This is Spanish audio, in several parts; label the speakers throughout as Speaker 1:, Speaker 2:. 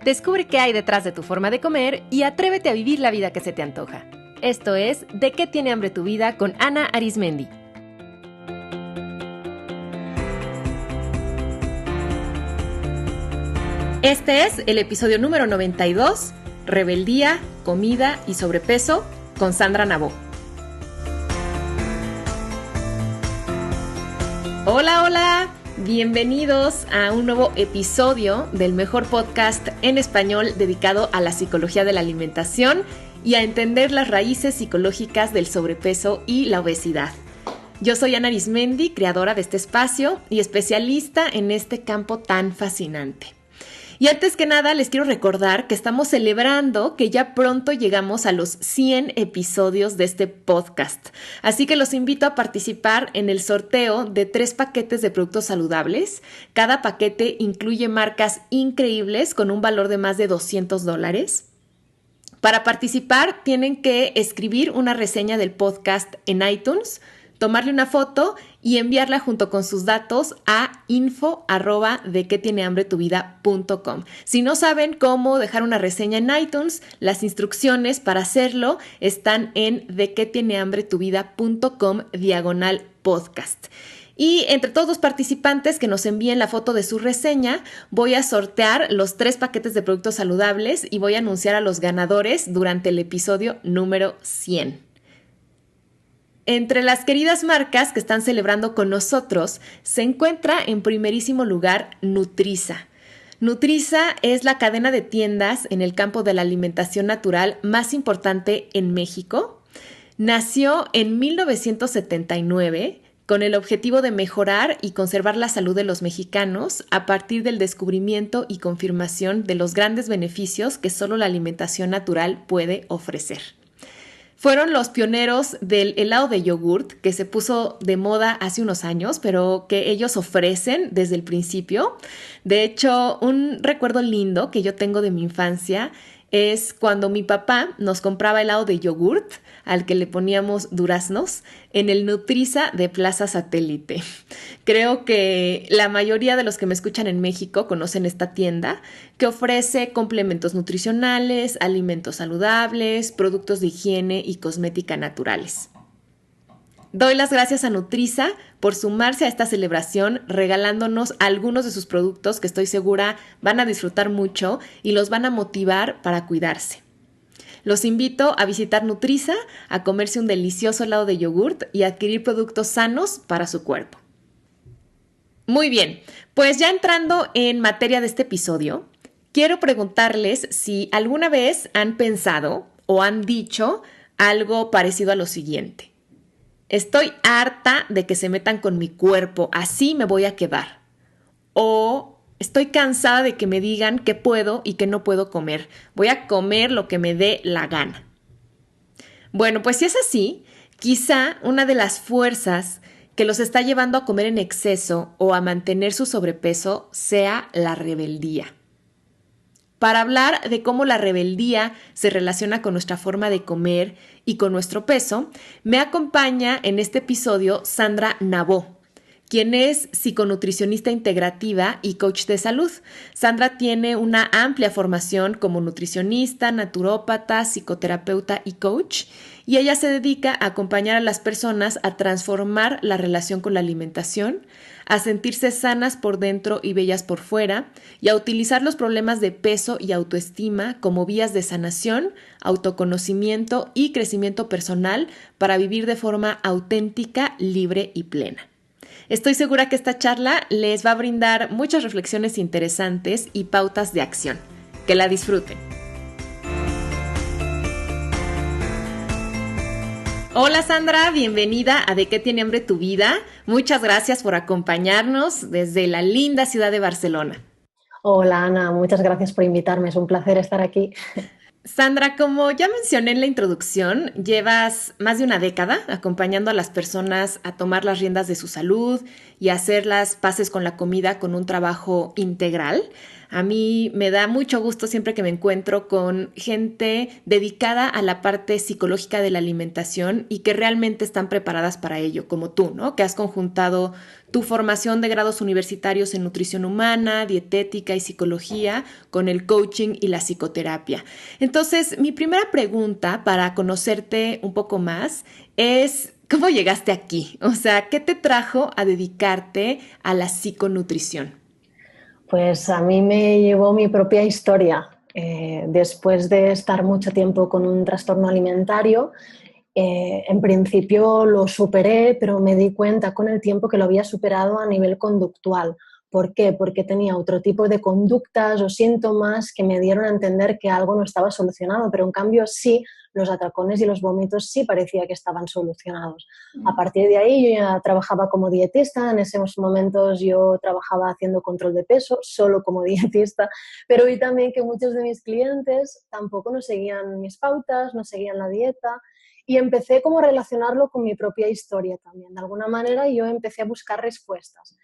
Speaker 1: Descubre qué hay detrás de tu forma de comer y atrévete a vivir la vida que se te antoja. Esto es ¿De qué tiene hambre tu vida? Con Ana Arismendi. Este es el episodio número 92, Rebeldía, Comida y Sobrepeso, con Sandra Nabó. Hola, hola, bienvenidos a un nuevo episodio del mejor podcast en español dedicado a la psicología de la alimentación y a entender las raíces psicológicas del sobrepeso y la obesidad. Yo soy Ana Arismendi, creadora de este espacio y especialista en este campo tan fascinante. Y antes que nada les quiero recordar que estamos celebrando que ya pronto llegamos a los 100 episodios de este podcast. Así que los invito a participar en el sorteo de 3 paquetes de productos saludables. Cada paquete incluye marcas increíbles con un valor de más de $200. Para participar tienen que escribir una reseña del podcast en iTunes, tomarle una foto y enviarla junto con sus datos a info@dequetienehambretuvida.com. Si no saben cómo dejar una reseña en iTunes, las instrucciones para hacerlo están en dequetienehambretuvida.com/podcast. Y entre todos los participantes que nos envíen la foto de su reseña, voy a sortear los 3 paquetes de productos saludables y voy a anunciar a los ganadores durante el episodio número 100. Entre las queridas marcas que están celebrando con nosotros, se encuentra en primerísimo lugar Nutriza. Nutriza es la cadena de tiendas en el campo de la alimentación natural más importante en México. Nació en 1979 con el objetivo de mejorar y conservar la salud de los mexicanos a partir del descubrimiento y confirmación de los grandes beneficios que solo la alimentación natural puede ofrecer. Fueron los pioneros del helado de yogurt que se puso de moda hace unos años, pero que ellos ofrecen desde el principio. De hecho, un recuerdo lindo que yo tengo de mi infancia es cuando mi papá nos compraba helado de yogurt, al que le poníamos duraznos, en el Nutriza de Plaza Satélite. Creo que la mayoría de los que me escuchan en México conocen esta tienda, que ofrece complementos nutricionales, alimentos saludables, productos de higiene y cosmética naturales. Doy las gracias a Nutriza por sumarse a esta celebración regalándonos algunos de sus productos que estoy segura van a disfrutar mucho y los van a motivar para cuidarse. Los invito a visitar Nutriza, a comerse un delicioso helado de yogurt y a adquirir productos sanos para su cuerpo. Muy bien, pues ya entrando en materia de este episodio, quiero preguntarles si alguna vez han pensado o han dicho algo parecido a lo siguiente. Estoy harta de que se metan con mi cuerpo, así me voy a quedar. O estoy cansada de que me digan qué puedo y qué no puedo comer. Voy a comer lo que me dé la gana. Bueno, pues si es así, quizá una de las fuerzas que los está llevando a comer en exceso o a mantener su sobrepeso sea la rebeldía. Para hablar de cómo la rebeldía se relaciona con nuestra forma de comer y con nuestro peso, me acompaña en este episodio Sandra Nabó, quien es psiconutricionista integrativa y coach de salud. Sandra tiene una amplia formación como nutricionista, naturópata, psicoterapeuta y coach, y ella se dedica a acompañar a las personas a transformar la relación con la alimentación, a sentirse sanas por dentro y bellas por fuera, y a utilizar los problemas de peso y autoestima como vías de sanación, autoconocimiento y crecimiento personal para vivir de forma auténtica, libre y plena. Estoy segura que esta charla les va a brindar muchas reflexiones interesantes y pautas de acción. Que la disfruten. Hola Sandra, bienvenida a ¿De qué tiene hambre tu vida? Muchas gracias por acompañarnos desde la linda ciudad de Barcelona.
Speaker 2: Hola Ana, muchas gracias por invitarme, es un placer estar aquí.
Speaker 1: Sandra, como ya mencioné en la introducción, llevas más de una década acompañando a las personas a tomar las riendas de su salud y a hacer las paces con la comida con un trabajo integral. A mí me da mucho gusto siempre que me encuentro con gente dedicada a la parte psicológica de la alimentación y que realmente están preparadas para ello, como tú, ¿no? Que has conjuntado tu formación de grados universitarios en nutrición humana, dietética y psicología, con el coaching y la psicoterapia. Entonces, mi primera pregunta para conocerte un poco más es, ¿cómo llegaste aquí? O sea, ¿qué te trajo a dedicarte a la psiconutrición?
Speaker 2: Pues a mí me llevó mi propia historia. Después de estar mucho tiempo con un trastorno alimentario, en principio lo superé, pero me di cuenta con el tiempo que lo había superado a nivel conductual. ¿Por qué? Porque tenía otro tipo de conductas o síntomas que me dieron a entender que algo no estaba solucionado, pero en cambio sí, los atracones y los vómitos sí parecía que estaban solucionados. A partir de ahí yo ya trabajaba como dietista, en esos momentos yo trabajaba haciendo control de peso, solo como dietista, pero vi también que muchos de mis clientes tampoco no seguían mis pautas, no seguían la dieta, y empecé como a relacionarlo con mi propia historia también. De alguna manera yo empecé a buscar respuestas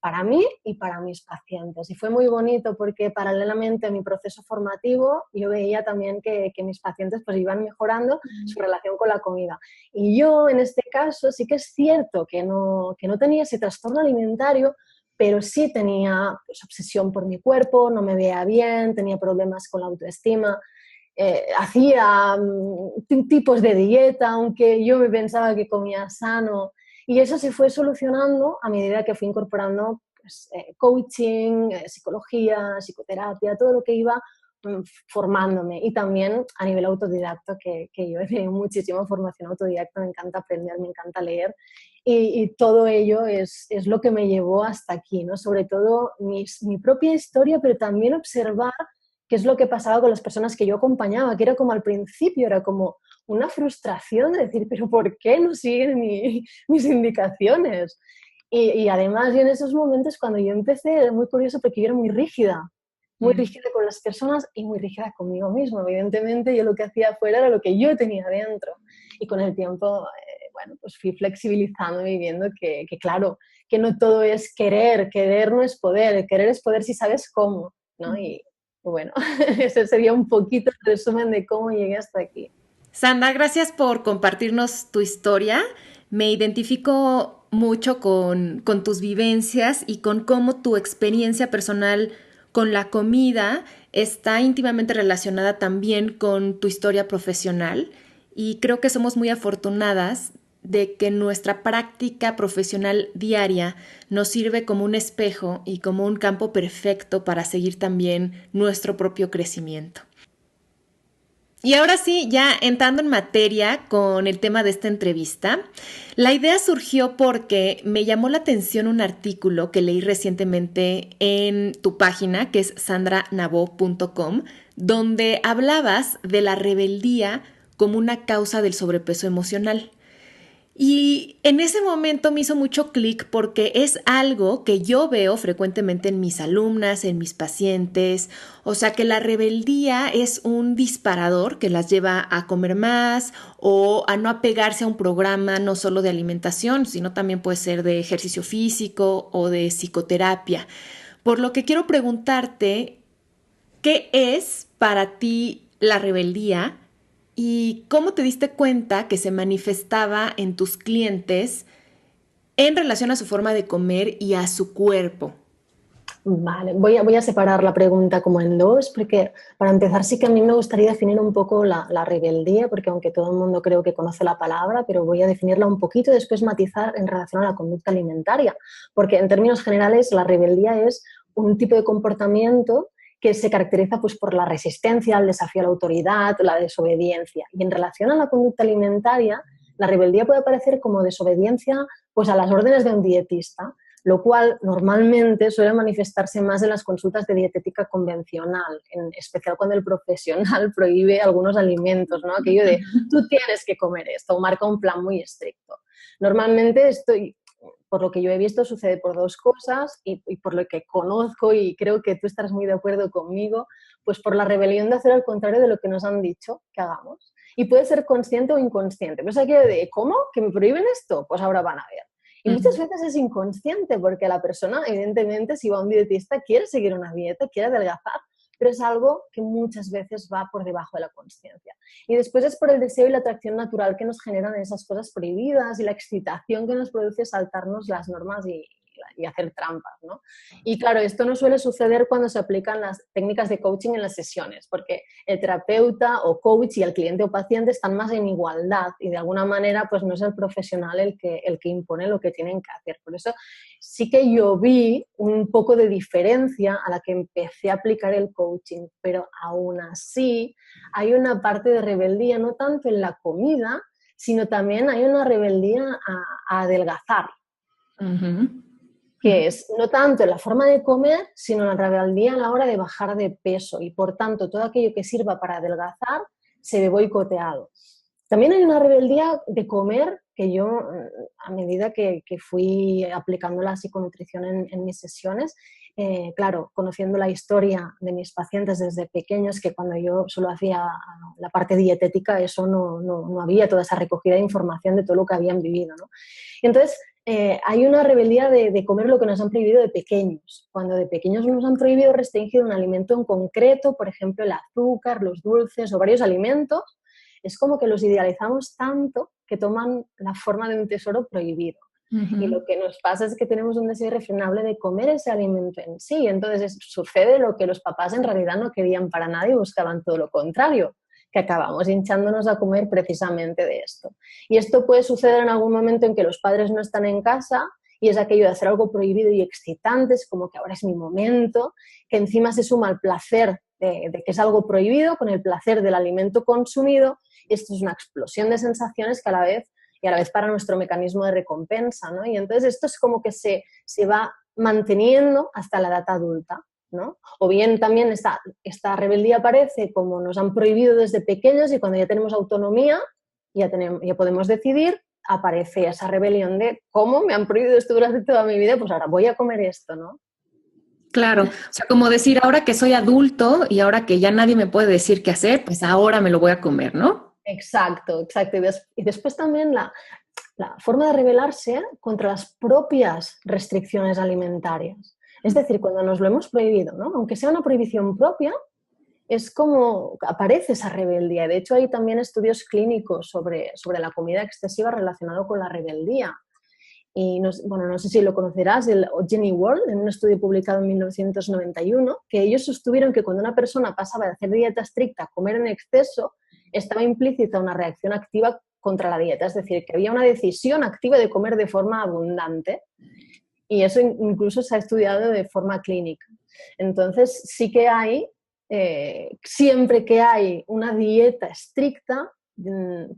Speaker 2: para mí y para mis pacientes. Y fue muy bonito porque paralelamente a mi proceso formativo yo veía también que mis pacientes pues iban mejorando su relación con la comida. Y yo en este caso sí que es cierto que no tenía ese trastorno alimentario, pero sí tenía pues, obsesión por mi cuerpo, no me veía bien, tenía problemas con la autoestima. Hacía tipos de dieta, aunque yo me pensaba que comía sano, y eso se fue solucionando a medida que fui incorporando pues, coaching, psicología, psicoterapia, todo lo que iba formándome, y también a nivel autodidacto, que yo he tenido muchísima formación autodidacta, me encanta aprender, me encanta leer, y todo ello es lo que me llevó hasta aquí, ¿no? Sobre todo mi propia historia, pero también observar qué es lo que pasaba con las personas que yo acompañaba, que era como al principio, era como una frustración de decir, pero ¿por qué no siguen mis indicaciones? Y además, yo en esos momentos, cuando yo empecé, era muy curioso porque yo era muy rígida con las personas y muy rígida conmigo misma. Evidentemente, yo lo que hacía afuera era lo que yo tenía dentro. Y con el tiempo, bueno, pues fui flexibilizando y viendo que claro, que no todo es querer, querer no es querer es poder si sabes cómo, ¿no? Y bueno, ese sería un poquito el resumen de cómo llegué hasta aquí.
Speaker 1: Sandra, gracias por compartirnos tu historia. Me identifico mucho con tus vivencias y con cómo tu experiencia personal con la comida está íntimamente relacionada también con tu historia profesional. Y creo que somos muy afortunadas de que nuestra práctica profesional diaria nos sirve como un espejo y como un campo perfecto para seguir también nuestro propio crecimiento. Y ahora sí, ya entrando en materia con el tema de esta entrevista, la idea surgió porque me llamó la atención un artículo que leí recientemente en tu página, que es sandranabo.com, donde hablabas de la rebeldía como una causa del sobrepeso emocional. Y en ese momento me hizo mucho clic porque es algo que yo veo frecuentemente en mis alumnas, en mis pacientes. O sea que la rebeldía es un disparador que las lleva a comer más o a no apegarse a un programa no solo de alimentación, sino también puede ser de ejercicio físico o de psicoterapia. Por lo que quiero preguntarte, ¿qué es para ti la rebeldía y cómo te diste cuenta que se manifestaba en tus clientes en relación a su forma de comer y a su cuerpo?
Speaker 2: Vale, voy a separar la pregunta como en dos, porque para empezar sí que a mí me gustaría definir un poco la rebeldía, porque aunque todo el mundo creo que conoce la palabra, pero voy a definirla un poquito y después matizar en relación a la conducta alimentaria, porque en términos generales la rebeldía es un tipo de comportamiento que se caracteriza pues, por la resistencia, el desafío a la autoridad, la desobediencia. Y en relación a la conducta alimentaria, la rebeldía puede aparecer como desobediencia pues, a las órdenes de un dietista, lo cual normalmente suele manifestarse más en las consultas de dietética convencional, en especial cuando el profesional prohíbe algunos alimentos, ¿no? Aquello de tú tienes que comer esto, o marca un plan muy estricto. Normalmente por lo que yo he visto, sucede por dos cosas y por lo que conozco, y creo que tú estarás muy de acuerdo conmigo, pues por la rebelión de hacer al contrario de lo que nos han dicho que hagamos. Y puede ser consciente o inconsciente. Pero es aquello de, ¿cómo? ¿Que me prohíben esto? Pues ahora van a ver. Y muchas veces es inconsciente porque la persona, evidentemente, si va a un dietista, quiere seguir una dieta, quiere adelgazar, pero es algo que muchas veces va por debajo de la consciencia. Y después es por el deseo y la atracción natural que nos generan esas cosas prohibidas y la excitación que nos produce saltarnos las normas y hacer trampas, ¿no? Y claro, esto no suele suceder cuando se aplican las técnicas de coaching en las sesiones, porque el terapeuta o coach y el cliente o paciente están más en igualdad y de alguna manera pues no es el profesional el que impone lo que tienen que hacer. Por eso sí que yo vi un poco de diferencia a la que empecé a aplicar el coaching, pero aún así hay una parte de rebeldía, no tanto en la comida, sino también hay una rebeldía a adelgazar. Que es no tanto en la forma de comer, sino la rebeldía a la hora de bajar de peso y por tanto todo aquello que sirva para adelgazar se ve boicoteado. También hay una rebeldía de comer que yo, a medida que fui aplicando la psiconutrición en mis sesiones, claro, conociendo la historia de mis pacientes desde pequeños, que cuando yo solo hacía la parte dietética, eso no había toda esa recogida de información de todo lo que habían vivido, ¿no? Y entonces, hay una rebeldía de comer lo que nos han prohibido de pequeños. Cuando de pequeños nos han prohibido restringir un alimento en concreto, por ejemplo, el azúcar, los dulces o varios alimentos, es como que los idealizamos tanto que toman la forma de un tesoro prohibido. Y lo que nos pasa es que tenemos un deseo irrefrenable de comer ese alimento en sí. Entonces sucede lo que los papás en realidad no querían para nada y buscaban todo lo contrario, que acabamos hinchándonos a comer precisamente de esto. Y esto puede suceder en algún momento en que los padres no están en casa y es aquello de hacer algo prohibido y excitante, es como que ahora es mi momento, que encima se suma el placer de que es algo prohibido con el placer del alimento consumido, y esto es una explosión de sensaciones que a la vez para nuestro mecanismo de recompensa, ¿no? Y entonces esto es como que se va manteniendo hasta la edad adulta, ¿no? O bien también esta rebeldía aparece como nos han prohibido desde pequeños y cuando ya tenemos autonomía, ya podemos decidir, aparece esa rebelión de ¿cómo me han prohibido esto durante toda mi vida? Pues ahora voy a comer esto, ¿no?
Speaker 1: Claro, o sea, como decir, ahora que soy adulto y ahora que ya nadie me puede decir qué hacer, pues ahora me lo voy a comer, ¿no?
Speaker 2: Exacto, exacto. Y después también la forma de rebelarse contra las propias restricciones alimentarias. Es decir, cuando nos lo hemos prohibido, ¿no? Aunque sea una prohibición propia, es como aparece esa rebeldía. De hecho, hay también estudios clínicos sobre la comida excesiva relacionado con la rebeldía. Y no sé si lo conocerás, el Jenny World, en un estudio publicado en 1991, que ellos sostuvieron que cuando una persona pasaba de hacer dieta estricta a comer en exceso, estaba implícita una reacción activa contra la dieta, es decir, que había una decisión activa de comer de forma abundante y eso incluso se ha estudiado de forma clínica. Entonces sí que hay, siempre que hay una dieta estricta,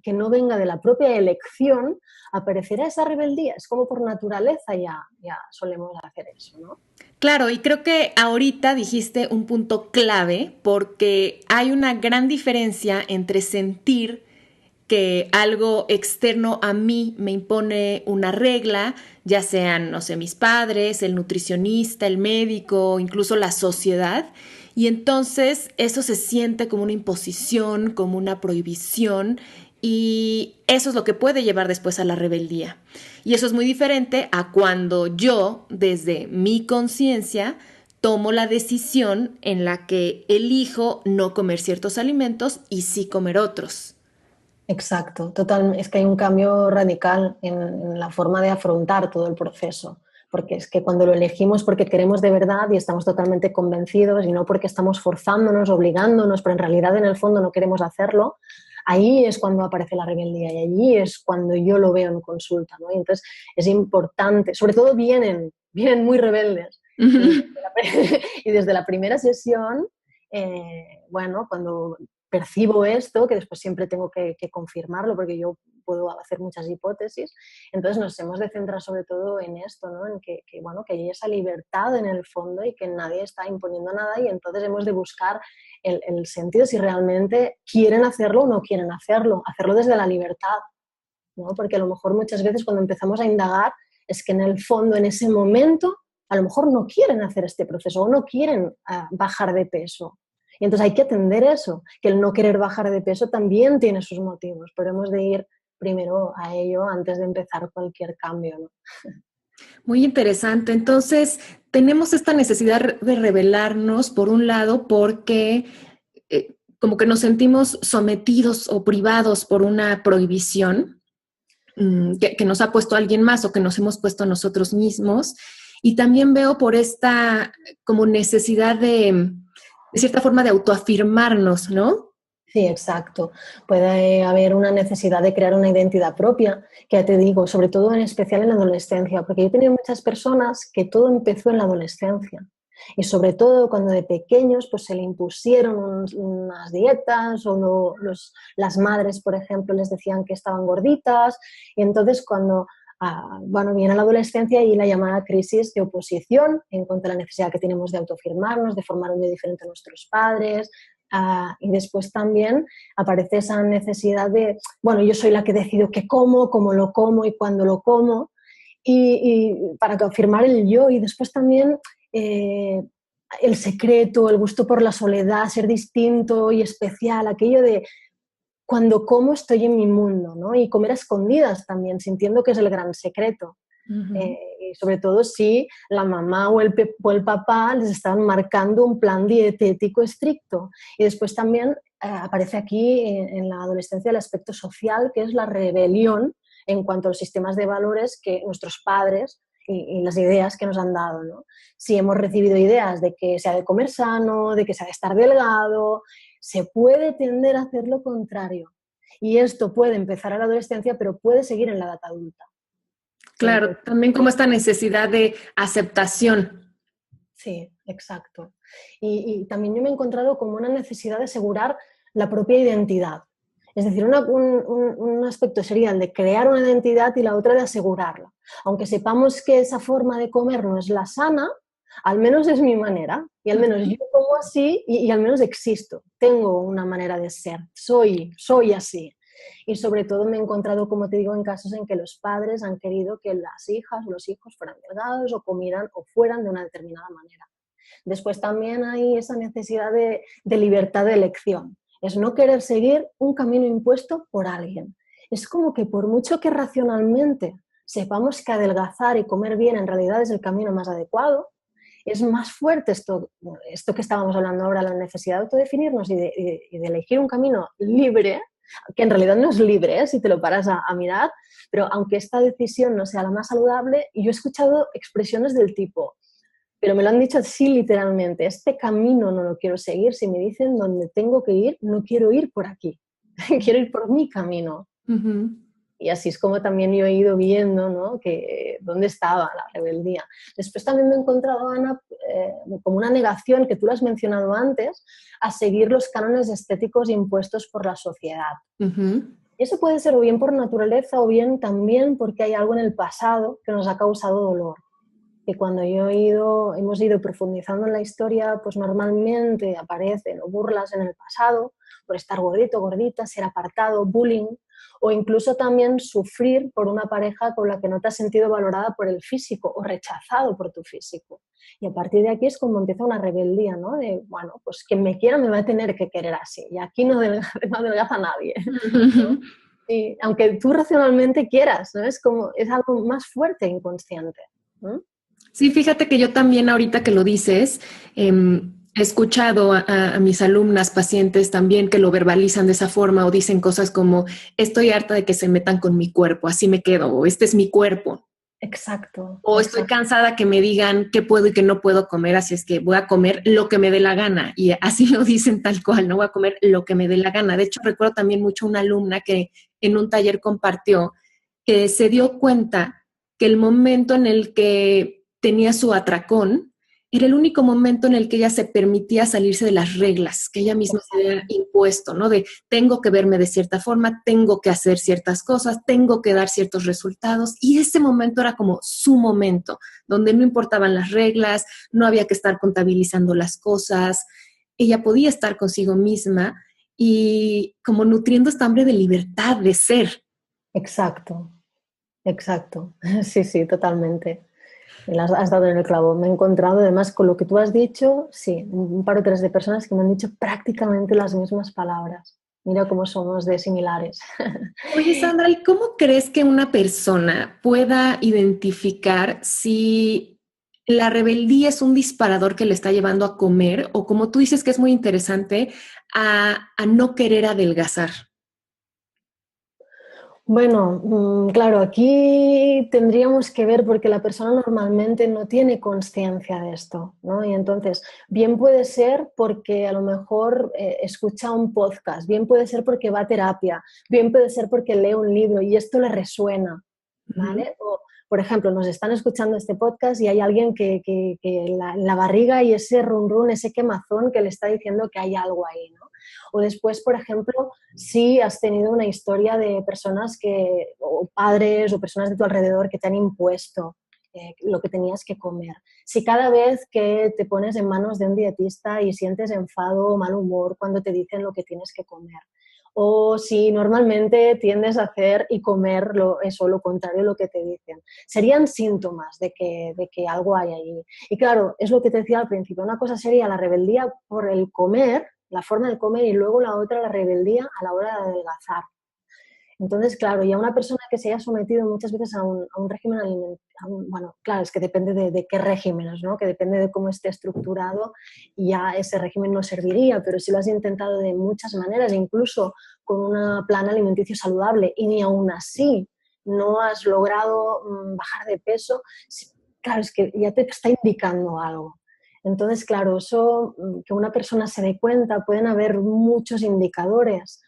Speaker 2: que no venga de la propia elección, aparecerá esa rebeldía. Es como por naturaleza ya solemos hacer eso, ¿no?
Speaker 1: Claro, y creo que ahorita dijiste un punto clave porque hay una gran diferencia entre sentir que algo externo a mí me impone una regla, ya sean, no sé, mis padres, el nutricionista, el médico, incluso la sociedad, y entonces eso se siente como una imposición, como una prohibición, y eso es lo que puede llevar después a la rebeldía. Y eso es muy diferente a cuando yo, desde mi conciencia, tomo la decisión en la que elijo no comer ciertos alimentos y sí comer otros.
Speaker 2: Exacto, total. Es que hay un cambio radical en la forma de afrontar todo el proceso, porque es que cuando lo elegimos porque queremos de verdad y estamos totalmente convencidos y no porque estamos forzándonos, obligándonos, pero en realidad en el fondo no queremos hacerlo, ahí es cuando aparece la rebeldía y allí es cuando yo lo veo en consulta, ¿no? Y entonces es importante, sobre todo vienen muy rebeldes y desde la primera sesión, bueno, cuando percibo esto, que después siempre tengo que confirmarlo porque yo puedo hacer muchas hipótesis, entonces nos hemos de centrar sobre todo en esto, ¿no? En bueno, que hay esa libertad en el fondo y que nadie está imponiendo nada y entonces hemos de buscar el sentido si realmente quieren hacerlo o no quieren hacerlo desde la libertad, ¿no? Porque a lo mejor muchas veces cuando empezamos a indagar es que en el fondo, en ese momento, a lo mejor no quieren hacer este proceso o no quieren bajar de peso. Y entonces hay que atender eso, que el no querer bajar de peso también tiene sus motivos, pero hemos de ir primero a ello antes de empezar cualquier cambio, ¿no?
Speaker 1: Muy interesante. Entonces, tenemos esta necesidad de rebelarnos, por un lado, porque como que nos sentimos sometidos o privados por una prohibición que nos ha puesto alguien más o que nos hemos puesto a nosotros mismos. Y también veo por esta como necesidad de cierta forma de autoafirmarnos, ¿no?
Speaker 2: Sí, exacto. Puede haber una necesidad de crear una identidad propia, que ya te digo, sobre todo en especial en la adolescencia, porque yo he tenido muchas personas que todo empezó en la adolescencia. Y sobre todo cuando de pequeños pues, se le impusieron unas dietas o las madres, por ejemplo, les decían que estaban gorditas. Y entonces cuando viene la adolescencia y la llamada crisis de oposición en cuanto a la necesidad que tenemos de autoafirmarnos, de formar un yo diferente a nuestros padres. Y después también aparece esa necesidad de, bueno, yo soy la que decido qué como, cómo lo como y cuándo lo como, y para afirmar el yo. Y después también el secreto, el gusto por la soledad, ser distinto y especial, aquello de cuando como estoy en mi mundo, ¿no? Y comer a escondidas también, sintiendo que es el gran secreto. Y sobre todo si la mamá o el papá les están marcando un plan dietético estricto. Y después también aparece aquí en la adolescencia el aspecto social, que es la rebelión en cuanto a los sistemas de valores que nuestros padres y las ideas que nos han dado, ¿no? Si hemos recibido ideas de que se ha de comer sano, de que se ha de estar delgado, se puede tender a hacer lo contrario. Y esto puede empezar a la adolescencia, pero puede seguir en la edad adulta.
Speaker 1: Claro, también como esta necesidad de aceptación.
Speaker 2: Sí, exacto. Y también yo me he encontrado como una necesidad de asegurar la propia identidad. Es decir, un aspecto sería el de crear una identidad y la otra de asegurarla. Aunque sepamos que esa forma de comer no es la sana, al menos es mi manera. Y al menos yo como así y al menos existo. Tengo una manera de ser. Soy así. Y sobre todo me he encontrado, como te digo, en casos en que los padres han querido que las hijas o los hijos fueran delgados o comieran o fueran de una determinada manera. Después también hay esa necesidad de libertad de elección. Es no querer seguir un camino impuesto por alguien. Es como que por mucho que racionalmente sepamos que adelgazar y comer bien en realidad es el camino más adecuado, es más fuerte esto que estábamos hablando ahora, la necesidad de autodefinirnos y de elegir un camino libre, que en realidad no es libre, si te lo paras a mirar, pero aunque esta decisión no sea la más saludable, yo he escuchado expresiones del tipo, pero me lo han dicho así literalmente, este camino no lo quiero seguir, si me dicen dónde tengo que ir, no quiero ir por aquí, quiero ir por mi camino. Y así es como también yo he ido viendo, ¿no? Que dónde estaba la rebeldía. Después también me he encontrado, Ana, como una negación, que tú lo has mencionado antes, a seguir los cánones estéticos impuestos por la sociedad. Y eso puede ser o bien por naturaleza o bien también porque hay algo en el pasado que nos ha causado dolor. Que cuando hemos ido profundizando en la historia, pues normalmente aparecen burlas en el pasado por estar gordito, gordita, ser apartado, bullying, o incluso también sufrir por una pareja con la que no te has sentido valorada por el físico o rechazado por tu físico. Y a partir de aquí es como empieza una rebeldía, ¿no? De, bueno, pues quien me quiera me va a tener que querer así, y aquí no adelgaza nadie, ¿no? Y aunque tú racionalmente quieras, ¿no? Es algo más fuerte e inconsciente, ¿no?
Speaker 1: Sí, fíjate que yo también ahorita que lo dices, he escuchado a mis alumnas, pacientes también que lo verbalizan de esa forma o dicen cosas como, estoy harta de que se metan con mi cuerpo, así me quedo, o este es mi cuerpo.
Speaker 2: Exacto.
Speaker 1: O estoy cansada que me digan qué puedo y qué no puedo comer, así es que voy a comer lo que me dé la gana. Y así lo dicen tal cual, no voy a comer lo que me dé la gana. De hecho, recuerdo también mucho una alumna que en un taller compartió que se dio cuenta que el momento en el que tenía su atracón era el único momento en el que ella se permitía salirse de las reglas que ella misma se había impuesto, ¿no? De tengo que verme de cierta forma, tengo que hacer ciertas cosas, tengo que dar ciertos resultados. Y ese momento era como su momento, donde no importaban las reglas, no había que estar contabilizando las cosas. Ella podía estar consigo misma y como nutriendo esta hambre de libertad, de ser.
Speaker 2: Exacto, exacto. Sí, sí, totalmente. Has dado en el clavo. Me he encontrado, además, con lo que tú has dicho, sí, un par o tres de personas que me han dicho prácticamente las mismas palabras. Mira cómo somos de similares.
Speaker 1: Oye, Sandra, ¿y cómo crees que una persona pueda identificar si la rebeldía es un disparador que le está llevando a comer, o como tú dices que es muy interesante, a no querer adelgazar.
Speaker 2: Bueno, claro, aquí tendríamos que ver porque la persona normalmente no tiene conciencia de esto, ¿no? Y entonces, bien puede ser porque a lo mejor escucha un podcast, bien puede ser porque va a terapia, bien puede ser porque lee un libro y esto le resuena,
Speaker 1: Ujú.
Speaker 2: ¿vale? O, por ejemplo, nos están escuchando este podcast y hay alguien que la barriga y ese run run, ese quemazón que le está diciendo que hay algo ahí, ¿no? O después, por ejemplo, si has tenido una historia de personas o padres o personas de tu alrededor que te han impuesto lo que tenías que comer. Si cada vez que te pones en manos de un dietista y sientes enfado o mal humor cuando te dicen lo que tienes que comer. O si normalmente tiendes a hacer y comer lo contrario de lo que te dicen. Serían síntomas de que algo hay ahí. Y claro, es lo que te decía al principio. Una cosa sería la rebeldía por el comer, la forma de comer, y luego la otra, la rebeldía a la hora de adelgazar. Entonces, claro, ya una persona que se haya sometido muchas veces a un régimen alimentario, bueno, claro, es que depende de qué regímenes, ¿no? Que depende de cómo esté estructurado, y ya ese régimen no serviría, pero si lo has intentado de muchas maneras, incluso con un plan alimenticio saludable, y ni aún así no has logrado bajar de peso, claro, es que ya te está indicando algo. Entonces, claro, eso, que una persona se dé cuenta, pueden haber muchos indicadores,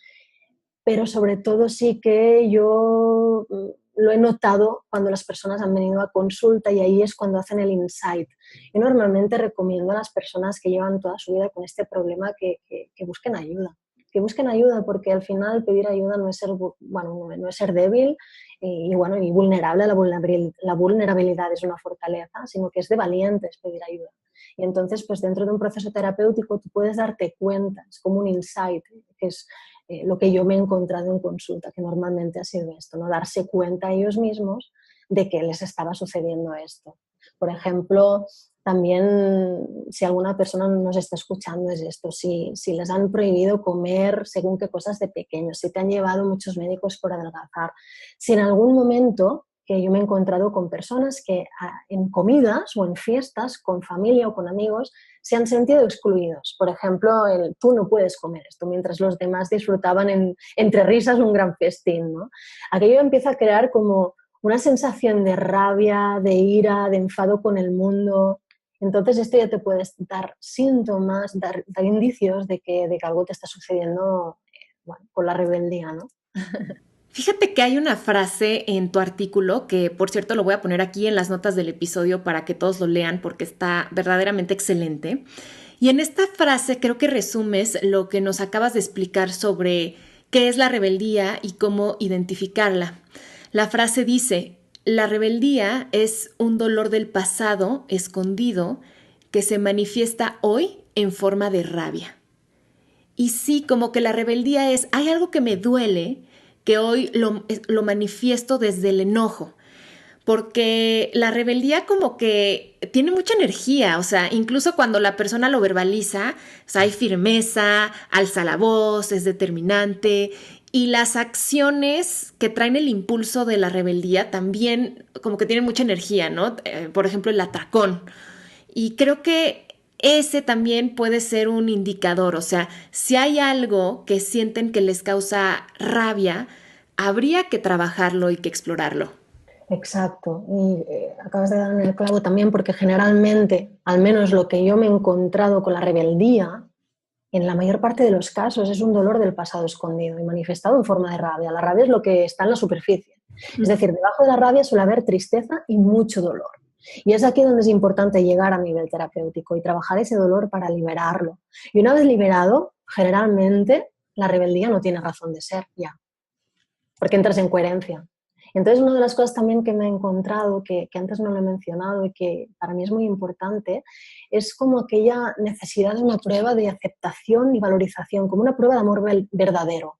Speaker 2: pero sobre todo sí que yo lo he notado cuando las personas han venido a consulta, y ahí es cuando hacen el insight. Yo normalmente recomiendo a las personas que llevan toda su vida con este problema que busquen ayuda. Que busquen ayuda, porque al final pedir ayuda no es ser, bueno, no es ser débil bueno, y vulnerable. La vulnerabilidad es una fortaleza, sino que es de valientes pedir ayuda. Y entonces, pues dentro de un proceso terapéutico tú puedes darte cuenta, es como un insight, que es lo que yo me he encontrado en consulta, que normalmente ha sido esto, ¿no? Darse cuenta ellos mismos de que les estaba sucediendo esto. Por ejemplo, también si alguna persona nos está escuchando es esto, si les han prohibido comer según qué cosas de pequeños, si te han llevado muchos médicos por adelgazar, si en algún momento que yo me he encontrado con personas que en comidas o en fiestas, con familia o con amigos, se han sentido excluidos. Por ejemplo, tú no puedes comer esto, mientras los demás disfrutaban entre risas un gran festín, ¿no? Aquello empieza a crear como una sensación de rabia, de ira, de enfado con el mundo. Entonces esto ya te puede dar síntomas, dar indicios de que algo te está sucediendo, bueno, con la rebeldía, ¿no?
Speaker 1: Fíjate que hay una frase en tu artículo que, por cierto, lo voy a poner aquí en las notas del episodio para que todos lo lean porque está verdaderamente excelente. Y en esta frase creo que resumes lo que nos acabas de explicar sobre qué es la rebeldía y cómo identificarla. La frase dice, la rebeldía es un dolor del pasado escondido que se manifiesta hoy en forma de rabia. Y sí, como que la rebeldía es, hay algo que me duele, que hoy lo manifiesto desde el enojo, porque la rebeldía como que tiene mucha energía, o sea, incluso cuando la persona lo verbaliza, o sea, hay firmeza, alza la voz, es determinante, y las acciones que traen el impulso de la rebeldía también como que tienen mucha energía, ¿no? Por ejemplo, el atracón. Y creo que ese también puede ser un indicador, o sea, si hay algo que sienten que les causa rabia, habría que trabajarlo y que explorarlo.
Speaker 2: Exacto. Y acabas de dar en el clavo también, porque generalmente, al menos lo que yo me he encontrado con la rebeldía, en la mayor parte de los casos es un dolor del pasado escondido y manifestado en forma de rabia. La rabia es lo que está en la superficie. Es decir, debajo de la rabia suele haber tristeza y mucho dolor. Y es aquí donde es importante llegar a nivel terapéutico y trabajar ese dolor para liberarlo. Y una vez liberado, generalmente la rebeldía no tiene razón de ser ya, porque entras en coherencia. Entonces, una de las cosas también que me he encontrado, que antes no lo he mencionado y que para mí es muy importante, es como aquella necesidad de una prueba de aceptación y valorización, como una prueba de amor verdadero.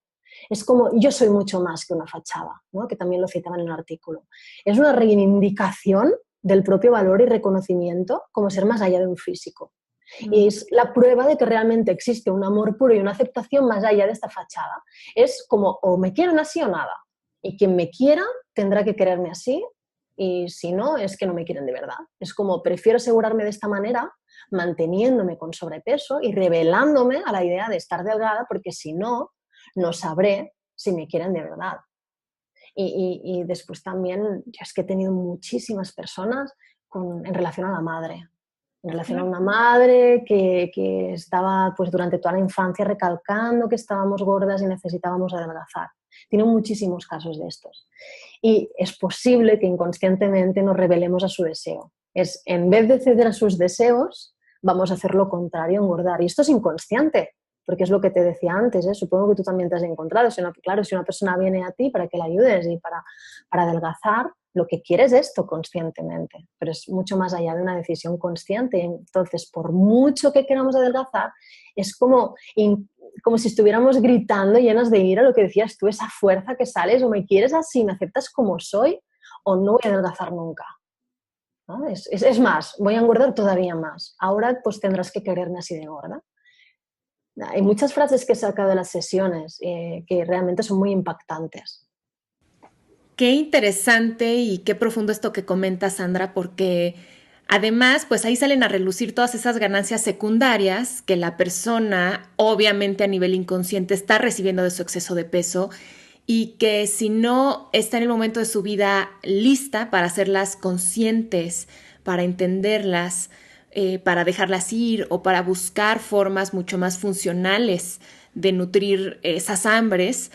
Speaker 2: Es como, yo soy mucho más que una fachada, ¿no? Que también lo citaban en el artículo. Es una reivindicación del propio valor y reconocimiento como ser más allá de un físico. Y es la prueba de que realmente existe un amor puro y una aceptación más allá de esta fachada. Es como, o me quieren así o nada. Y quien me quiera tendrá que quererme así y si no, es que no me quieren de verdad. Es como, prefiero asegurarme de esta manera, manteniéndome con sobrepeso y revelándome a la idea de estar delgada, porque si no, no sabré si me quieren de verdad. Y después también, yo es que he tenido muchísimas personas en relación a la madre. En relación a una madre que estaba pues, durante toda la infancia recalcando que estábamos gordas y necesitábamos adelgazar. Tiene muchísimos casos de estos. Y es posible que inconscientemente nos rebelemos a su deseo. En vez de ceder a sus deseos, vamos a hacer lo contrario, engordar. Y esto es inconsciente, porque es lo que te decía antes, ¿eh? Supongo que tú también te has encontrado. Claro, si una persona viene a ti para que la ayudes y para adelgazar, lo que quieres es esto conscientemente, pero es mucho más allá de una decisión consciente. Entonces, por mucho que queramos adelgazar, es como si estuviéramos gritando llenas de ira, lo que decías tú, esa fuerza que sales, o me quieres así, me aceptas como soy, o no voy a adelgazar nunca, ¿no? Es más, voy a engordar todavía más. Ahora pues tendrás que quererme así de gorda. Hay muchas frases que he sacado de las sesiones que realmente son muy impactantes.
Speaker 1: Qué interesante y qué profundo esto que comenta Sandra, porque además, pues ahí salen a relucir todas esas ganancias secundarias que la persona, obviamente a nivel inconsciente, está recibiendo de su exceso de peso y que si no está en el momento de su vida lista para hacerlas conscientes, para entenderlas, para dejarlas ir o para buscar formas mucho más funcionales de nutrir esas hambres,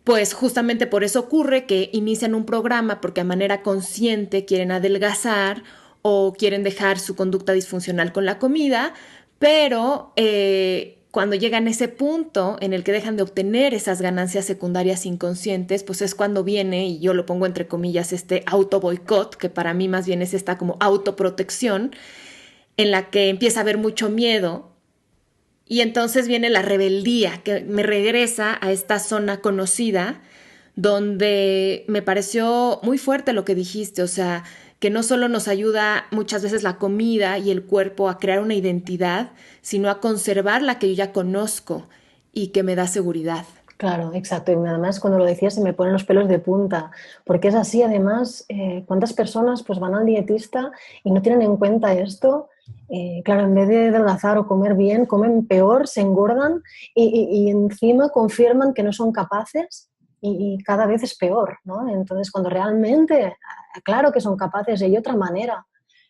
Speaker 1: pues justamente por eso ocurre que inician un programa porque a manera consciente quieren adelgazar o quieren dejar su conducta disfuncional con la comida, pero cuando llegan a ese punto en el que dejan de obtener esas ganancias secundarias inconscientes, pues es cuando viene, y yo lo pongo entre comillas, este auto boicot, que para mí más bien es esta como autoprotección, en la que empieza a haber mucho miedo. Y entonces viene la rebeldía, que me regresa a esta zona conocida, donde me pareció muy fuerte lo que dijiste, o sea, que no solo nos ayuda muchas veces la comida y el cuerpo a crear una identidad, sino a conservar la que yo ya conozco y que me da seguridad.
Speaker 2: Claro, exacto. Y además cuando lo decías se me ponen los pelos de punta, porque es así. Además, ¿cuántas personas pues van al dietista y no tienen en cuenta esto? Claro, en vez de adelgazar o comer bien, comen peor, se engordan y encima confirman que no son capaces y cada vez es peor, ¿no? Entonces, cuando realmente, claro que son capaces, hay otra manera,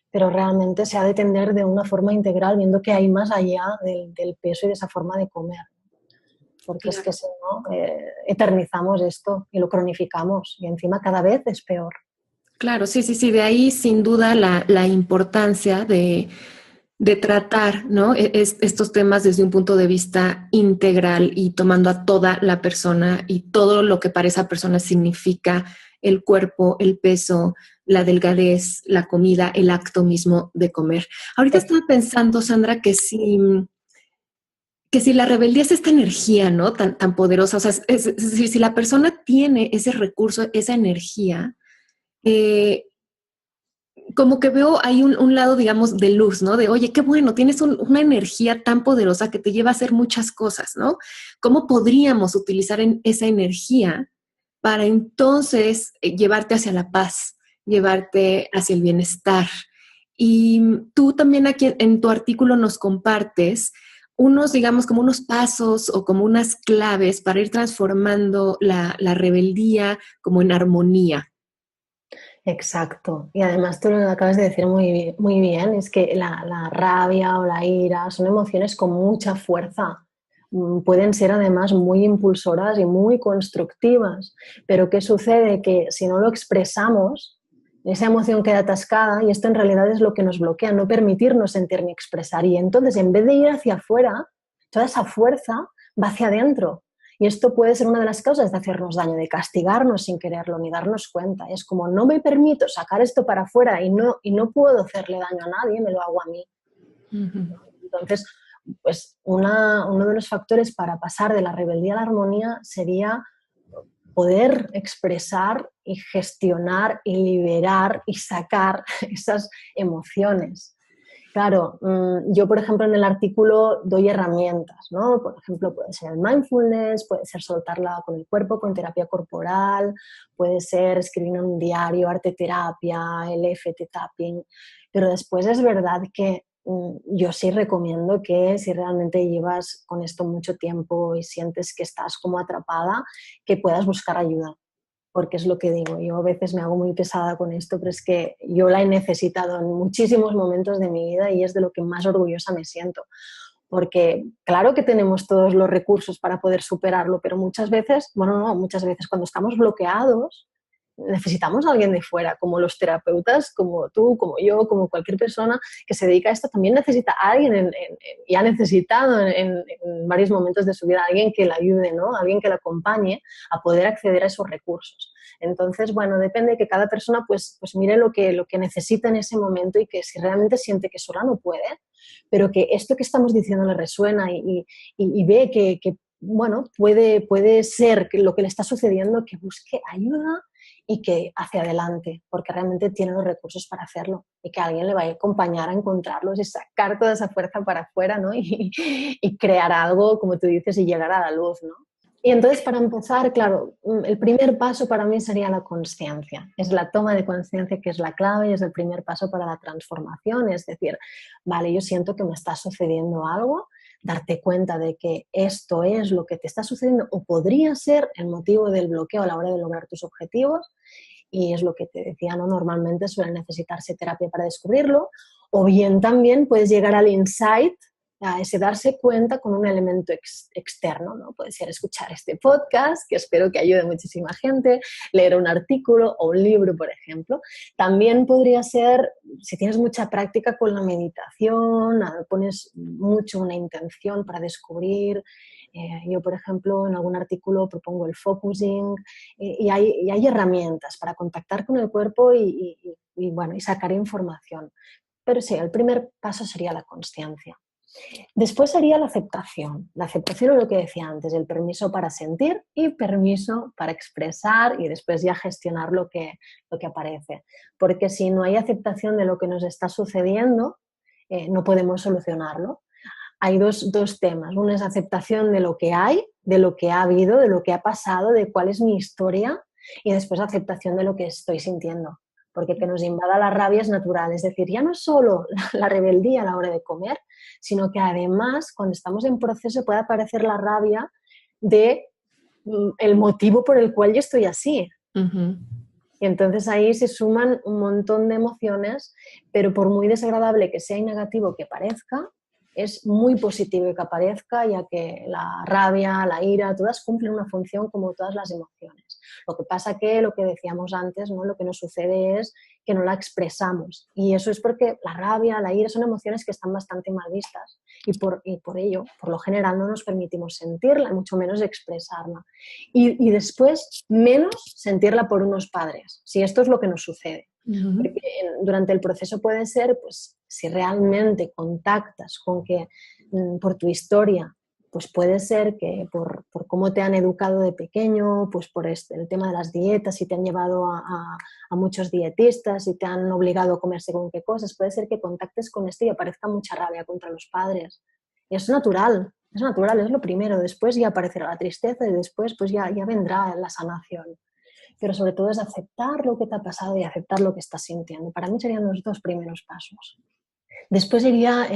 Speaker 2: pero realmente se ha de tender de una forma integral, viendo que hay más allá del peso y de esa forma de comer, porque es que si no, eternizamos esto y lo cronificamos y encima cada vez es peor.
Speaker 1: Claro, sí, sí, sí, de ahí sin duda la importancia de tratar, ¿no? Estos temas desde un punto de vista integral y tomando a toda la persona y todo lo que para esa persona significa el cuerpo, el peso, la delgadez, la comida, el acto mismo de comer. Ahorita estaba pensando, Sandra, que si la rebeldía es esta energía, ¿no? Tan poderosa, o sea, es decir, si la persona tiene ese recurso, esa energía, eh, como que veo ahí un lado, digamos, de luz, ¿no? De, oye, qué bueno, tienes una energía tan poderosa que te lleva a hacer muchas cosas, ¿no? ¿Cómo podríamos utilizar esa energía para entonces llevarte hacia la paz, llevarte hacia el bienestar? Y tú también aquí en tu artículo nos compartes unos, digamos, como unos pasos o como unas claves para ir transformando la rebeldía como en armonía.
Speaker 2: Exacto. Y además tú lo acabas de decir muy bien, es que la rabia o la ira son emociones con mucha fuerza. Pueden ser además muy impulsoras y muy constructivas, pero ¿qué sucede? Que si no lo expresamos, esa emoción queda atascada y esto en realidad es lo que nos bloquea, no permitirnos sentir ni expresar. Y entonces en vez de ir hacia afuera, toda esa fuerza va hacia adentro. Y esto puede ser una de las causas de hacernos daño, de castigarnos sin quererlo ni darnos cuenta. Es como no me permito sacar esto para afuera y no puedo hacerle daño a nadie, me lo hago a mí.
Speaker 1: Uh-huh.
Speaker 2: Entonces, pues uno de los factores para pasar de la rebeldía a la armonía sería poder expresar y gestionar y liberar y sacar esas emociones. Claro, yo por ejemplo en el artículo doy herramientas, ¿no? Por ejemplo, puede ser el mindfulness, puede ser soltarla con el cuerpo, con terapia corporal, puede ser escribir en un diario, arte terapia, el EFT tapping, pero después es verdad que yo sí recomiendo que si realmente llevas con esto mucho tiempo y sientes que estás como atrapada, que puedas buscar ayuda, porque es lo que digo, yo a veces me hago muy pesada con esto, pero es que yo la he necesitado en muchísimos momentos de mi vida y es de lo que más orgullosa me siento, porque claro que tenemos todos los recursos para poder superarlo, pero muchas veces, bueno, no, muchas veces cuando estamos bloqueados, necesitamos a alguien de fuera, como los terapeutas, como tú, como yo, como cualquier persona que se dedica a esto, también necesita a alguien y ha necesitado en varios momentos de su vida alguien que la ayude, ¿no? Alguien que la acompañe a poder acceder a esos recursos. Entonces, bueno, depende de que cada persona pues mire lo que necesita en ese momento y que si realmente siente que sola no puede, pero que esto que estamos diciendo le resuena y ve que bueno, puede ser que lo que le está sucediendo, que busque ayuda y que hacia adelante, porque realmente tiene los recursos para hacerlo y que alguien le vaya a acompañar a encontrarlos y sacar toda esa fuerza para afuera, ¿no? Y crear algo, como tú dices, y llegar a la luz, ¿no? Y entonces, para empezar, claro, el primer paso para mí sería la consciencia. Es la toma de conciencia que es la clave y es el primer paso para la transformación. Es decir, vale, yo siento que me está sucediendo algo, darte cuenta de que esto es lo que te está sucediendo o podría ser el motivo del bloqueo a la hora de lograr tus objetivos. Y es lo que te decía, ¿no? Normalmente suele necesitarse terapia para descubrirlo, o bien también puedes llegar al insight, a ese darse cuenta con un elemento externo, ¿no? Puede ser escuchar este podcast, que espero que ayude a muchísima gente, leer un artículo o un libro, por ejemplo. También podría ser, si tienes mucha práctica con la meditación, pones mucho una intención para descubrir. Yo, por ejemplo, en algún artículo propongo el focusing y hay herramientas para contactar con el cuerpo bueno, y sacar información. Pero sí, el primer paso sería la consciencia. Después sería la aceptación. La aceptación es lo que decía antes, el permiso para sentir y permiso para expresar y después ya gestionar lo que aparece. Porque si no hay aceptación de lo que nos está sucediendo, no podemos solucionarlo. Hay dos temas. Uno es aceptación de lo que hay, de lo que ha habido, de lo que ha pasado, de cuál es mi historia y después aceptación de lo que estoy sintiendo. Porque que nos invada la rabia es natural. Es decir, ya no solo la rebeldía a la hora de comer, sino que además cuando estamos en proceso puede aparecer la rabia de el motivo por el cual yo estoy así.
Speaker 1: Uh-huh.
Speaker 2: Y entonces ahí se suman un montón de emociones, pero por muy desagradable que sea y negativo que parezca, es muy positivo que aparezca, ya que la rabia, la ira, todas cumplen una función como todas las emociones. Lo que pasa que, lo que decíamos antes, ¿no? Lo que nos sucede es que no la expresamos. Y eso es porque la rabia, la ira son emociones que están bastante mal vistas y por ello, por lo general, no nos permitimos sentirla, mucho menos expresarla. Y después, menos sentirla por unos padres, si esto es lo que nos sucede.
Speaker 1: Uh-huh.
Speaker 2: Porque durante el proceso puede ser, pues, si realmente contactas con que por tu historia, pues puede ser que por cómo te han educado de pequeño, pues por el tema de las dietas, y te han llevado a muchos dietistas y te han obligado a comer según qué cosas, puede ser que contactes con esto y aparezca mucha rabia contra los padres. Y es natural, es lo primero. Después ya aparecerá la tristeza y después pues ya vendrá la sanación. Pero sobre todo es aceptar lo que te ha pasado y aceptar lo que estás sintiendo. Para mí serían los dos primeros pasos. Después iría,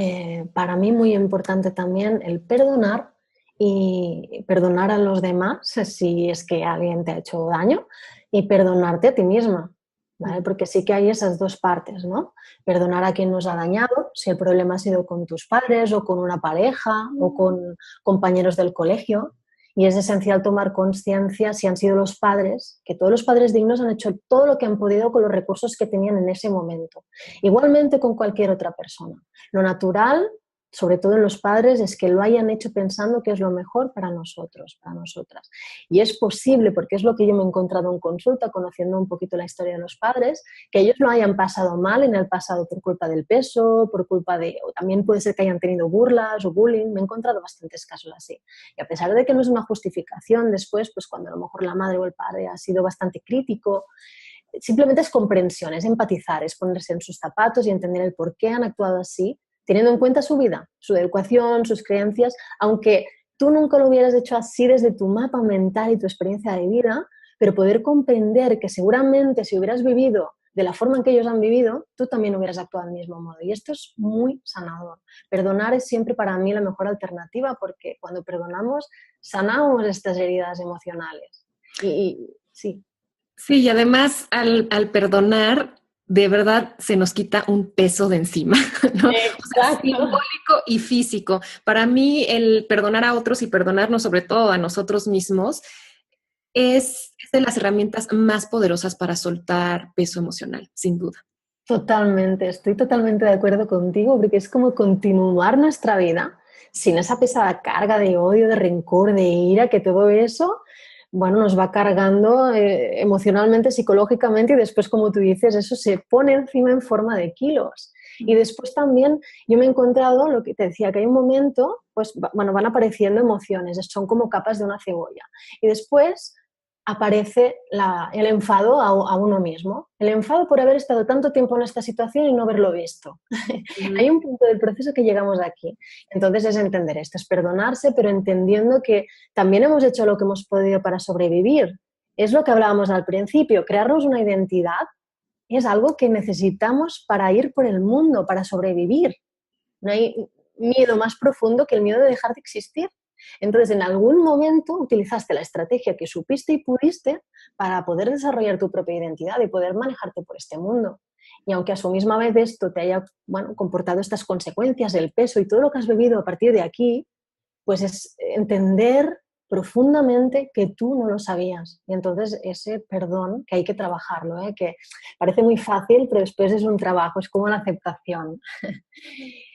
Speaker 2: para mí muy importante también, el perdonar y perdonar a los demás si es que alguien te ha hecho daño y perdonarte a ti misma, ¿vale? Porque sí que hay esas dos partes, ¿no? Perdonar a quien nos ha dañado, si el problema ha sido con tus padres o con una pareja o con compañeros del colegio. Y es esencial tomar conciencia, si han sido los padres, que todos los padres dignos han hecho todo lo que han podido con los recursos que tenían en ese momento. Igualmente con cualquier otra persona. Lo natural, sobre todo en los padres, es que lo hayan hecho pensando que es lo mejor para nosotros, para nosotras. Y es posible, porque es lo que yo me he encontrado en consulta, conociendo un poquito la historia de los padres, que ellos lo hayan pasado mal en el pasado por culpa del peso, por culpa o también puede ser que hayan tenido burlas o bullying. Me he encontrado bastantes casos así. Y a pesar de que no es una justificación, después, pues cuando a lo mejor la madre o el padre ha sido bastante crítico, simplemente es comprensión, es empatizar, es ponerse en sus zapatos y entender el por qué han actuado así teniendo en cuenta su vida, su educación, sus creencias, aunque tú nunca lo hubieras hecho así desde tu mapa mental y tu experiencia de vida, pero poder comprender que seguramente si hubieras vivido de la forma en que ellos han vivido, tú también hubieras actuado del mismo modo. Y esto es muy sanador. Perdonar es siempre para mí la mejor alternativa porque cuando perdonamos, sanamos estas heridas emocionales. Y sí.
Speaker 1: Sí, y además al perdonar, de verdad se nos quita un peso de encima, ¿no? O sea,
Speaker 2: Exacto.
Speaker 1: simbólico y físico. Para mí, el perdonar a otros y perdonarnos sobre todo a nosotros mismos es de las herramientas más poderosas para soltar peso emocional, sin duda.
Speaker 2: Totalmente, estoy totalmente de acuerdo contigo porque es como continuar nuestra vida sin esa pesada carga de odio, de rencor, de ira, que todo eso, bueno, nos va cargando emocionalmente, psicológicamente y después, como tú dices, eso se pone encima en forma de kilos. Y después también yo me he encontrado, lo que te decía, que hay un momento, pues bueno, van apareciendo emociones, son como capas de una cebolla. Y después aparece el enfado a uno mismo. El enfado por haber estado tanto tiempo en esta situación y no haberlo visto. Hay un punto del proceso que llegamos aquí. Entonces es entender esto, es perdonarse, pero entendiendo que también hemos hecho lo que hemos podido para sobrevivir. Es lo que hablábamos al principio, crearnos una identidad es algo que necesitamos para ir por el mundo, para sobrevivir. No hay miedo más profundo que el miedo de dejar de existir. Entonces, en algún momento utilizaste la estrategia que supiste y pudiste para poder desarrollar tu propia identidad y poder manejarte por este mundo. Y aunque a su misma vez esto te haya, bueno, comportado estas consecuencias, el peso y todo lo que has vivido a partir de aquí, pues es entender profundamente que tú no lo sabías. Y entonces ese perdón, que hay que trabajarlo, que parece muy fácil, pero después es un trabajo, es como la aceptación.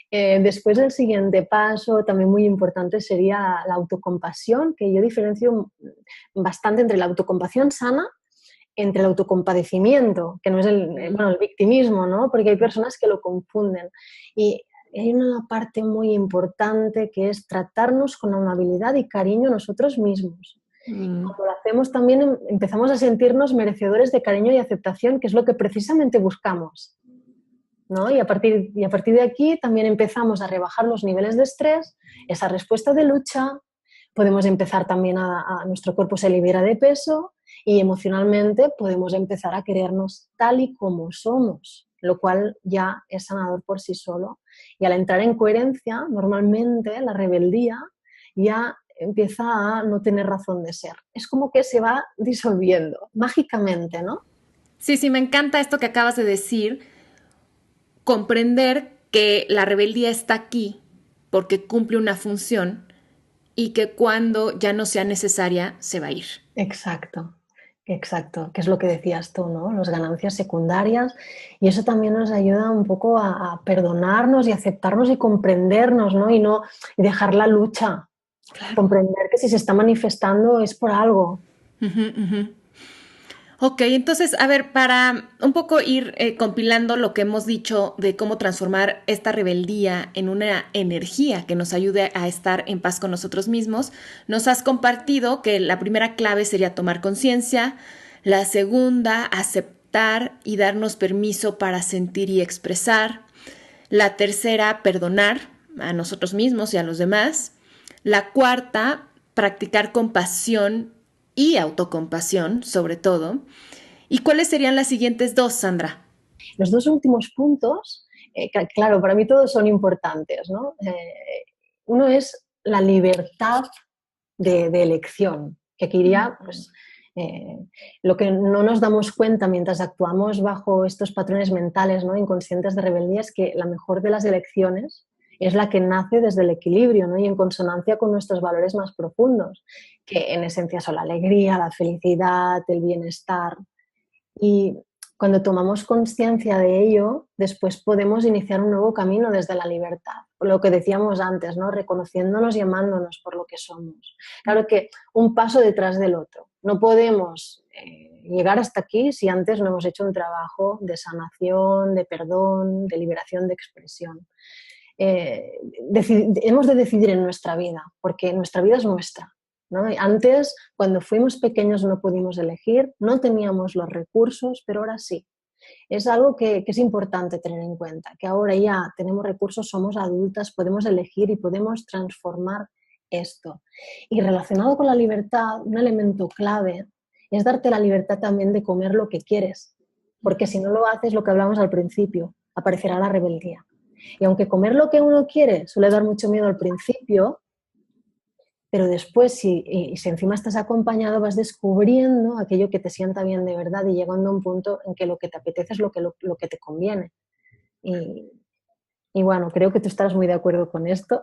Speaker 2: Después el siguiente paso, también muy importante, sería la autocompasión, que yo diferencio bastante entre la autocompasión sana, entre el autocompadecimiento, que no es el victimismo, ¿no? Porque hay personas que lo confunden. Y hay una parte muy importante que es tratarnos con amabilidad y cariño nosotros mismos. Cuando lo hacemos también empezamos a sentirnos merecedores de cariño y aceptación, que es lo que precisamente buscamos, ¿no? Y a partir de aquí también empezamos a rebajar los niveles de estrés, esa respuesta de lucha, podemos empezar también nuestro cuerpo se libera de peso y emocionalmente podemos empezar a querernos tal y como somos, lo cual ya es sanador por sí solo. Y al entrar en coherencia, normalmente la rebeldía ya empieza a no tener razón de ser. Es como que se va disolviendo mágicamente, ¿no?
Speaker 1: Sí, sí, me encanta esto que acabas de decir, comprender que la rebeldía está aquí porque cumple una función y que cuando ya no sea necesaria se va a ir.
Speaker 2: Exacto, exacto, que es lo que decías tú, ¿no? Las ganancias secundarias y eso también nos ayuda un poco a perdonarnos y aceptarnos y comprendernos, ¿no? Y dejar la lucha,
Speaker 1: Claro.
Speaker 2: comprender que si se está manifestando es por algo.
Speaker 1: Ok, entonces, a ver, para un poco ir compilando lo que hemos dicho de cómo transformar esta rebeldía en una energía que nos ayude a estar en paz con nosotros mismos, nos has compartido que la primera clave sería tomar conciencia, la segunda, aceptar y darnos permiso para sentir y expresar, la tercera, perdonar a nosotros mismos y a los demás, la cuarta, practicar compasión y autocompasión, sobre todo. ¿Y cuáles serían las siguientes dos, Sandra?
Speaker 2: Los dos últimos puntos, claro, para mí todos son importantes, ¿no? Uno es la libertad de elección, que aquí iría, pues, lo que no nos damos cuenta mientras actuamos bajo estos patrones mentales, ¿no? Inconscientes de rebeldía es que la mejor de las elecciones es la que nace desde el equilibrio, ¿no? Y en consonancia con nuestros valores más profundos, que en esencia son la alegría, la felicidad, el bienestar. Y cuando tomamos conciencia de ello, después podemos iniciar un nuevo camino desde la libertad. Lo que decíamos antes, ¿no? Reconociéndonos y amándonos por lo que somos. Claro que un paso detrás del otro. No podemos llegar hasta aquí si antes no hemos hecho un trabajo de sanación, de perdón, de liberación de expresión. Hemos de decidir en nuestra vida, porque nuestra vida es nuestra. ¿No? Antes, cuando fuimos pequeños, no pudimos elegir, no teníamos los recursos, pero ahora sí. Es algo que es importante tener en cuenta, que ahora ya tenemos recursos, somos adultas, podemos elegir y podemos transformar esto. Y relacionado con la libertad, un elemento clave es darte la libertad también de comer lo que quieres, porque si no lo haces, lo que hablamos al principio, aparecerá la rebeldía. Y aunque comer lo que uno quiere suele dar mucho miedo al principio, pero después, si encima estás acompañado, vas descubriendo aquello que te sienta bien de verdad y llegando a un punto en que lo que te apetece es lo que te conviene. Y, y bueno, creo que tú estás muy de acuerdo con esto.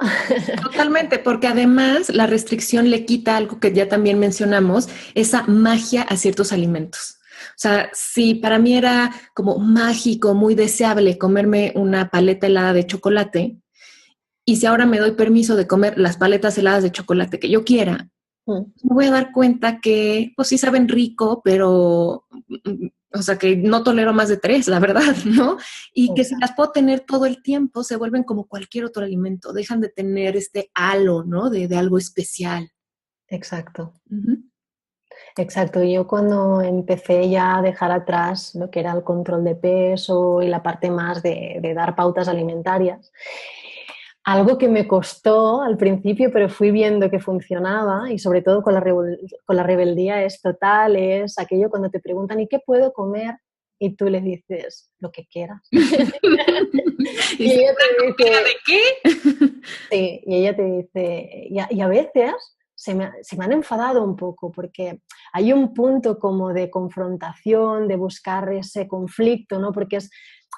Speaker 1: Totalmente, porque además la restricción le quita algo que ya también mencionamos, esa magia a ciertos alimentos. O sea, si para mí era como mágico, muy deseable comerme una paleta helada de chocolate, y si ahora me doy permiso de comer las paletas heladas de chocolate que yo quiera, me voy a dar cuenta que pues sí saben rico, pero o sea que no tolero más de tres, la verdad, ¿no? Y que si las puedo tener todo el tiempo, se vuelven como cualquier otro alimento, dejan de tener este halo, ¿no? De algo especial.
Speaker 2: Exacto. Exacto. Yo cuando empecé ya a dejar atrás lo que era el control de peso y la parte más de dar pautas alimentarias, algo que me costó al principio, pero fui viendo que funcionaba y sobre todo con la rebeldía es total, es aquello cuando te preguntan ¿y qué puedo comer? Y tú les dices lo que quieras.
Speaker 1: Y
Speaker 2: Y
Speaker 1: se
Speaker 2: ella te dice,
Speaker 1: ¿de qué?
Speaker 2: sí, y ella te dice, y a veces se me han enfadado un poco porque hay un punto como de confrontación, de buscar ese conflicto, ¿no? Porque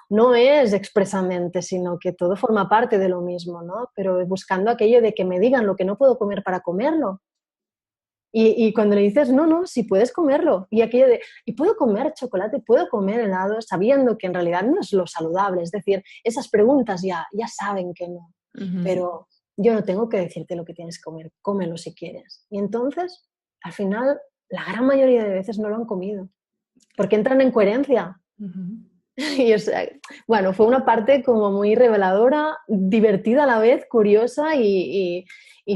Speaker 2: no es expresamente, sino que todo forma parte de lo mismo, ¿no? Pero buscando aquello de que me digan lo que no puedo comer para comerlo. Y cuando le dices, no, no, sí puedes comerlo. Y aquello de, y puedo comer chocolate, puedo comer helado, sabiendo que en realidad no es lo saludable. Es decir, esas preguntas ya saben que no. Pero yo no tengo que decirte lo que tienes que comer, cómelo si quieres. Y entonces, al final, la gran mayoría de veces no lo han comido. Porque entran en coherencia. Y bueno, fue una parte como muy reveladora, divertida a la vez, curiosa y